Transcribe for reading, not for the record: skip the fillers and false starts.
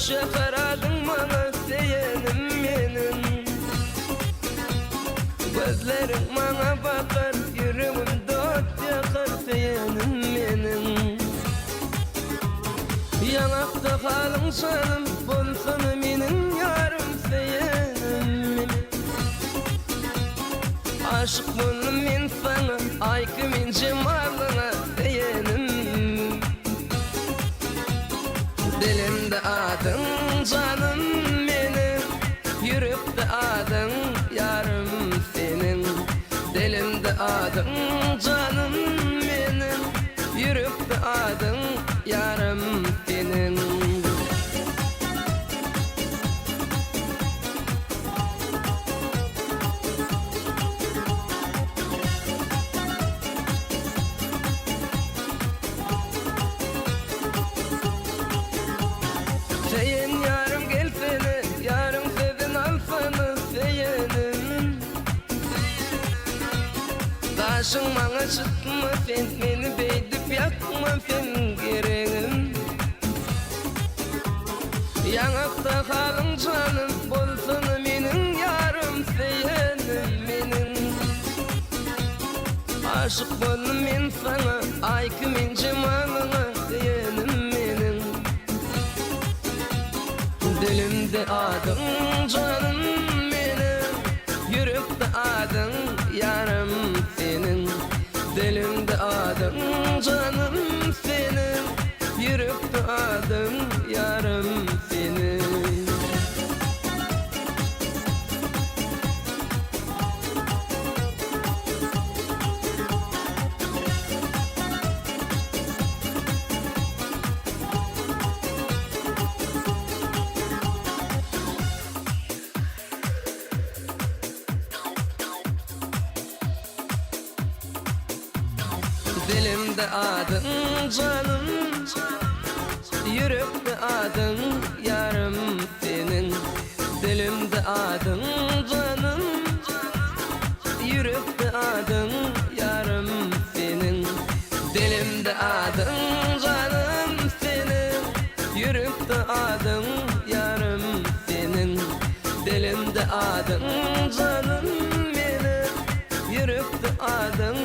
Şakaradın bana seyenim menin. Gözlerin bana bakar, yüreğimde ot yakar seyenim menin. Yanakta kalın canım, bulsun menin yarım seyenim menin. Aşık buldum men sana, aykı men cemalına seyenim. Dilimde adın canım benim, yürekte adın yarım senin. Dilimde adın canım benim, yürekte adın yarım senin. Seyen yarım gelsene, yarım sevin alsana seyenim. Taşın bana çıkma sen, beni beydip yakma sen gereğim. Yanakta kalın canım, bolsana menin yarım seyenim menin. Aşık buldum men sana, aykı men cemalına seyenim menin. Dilimde adın canım benim, yürekte adın yarım senin. Dilimde adın canım senin, yürekte adın yarım senin. Dilimde adın canım, yürekte adın yarım senin. Dilimde adın canım, yürekte adın yarım senin. Dilimde adın canım senin, yürekte adın yarım senin. Dilimde adın canım benim, yürekte adın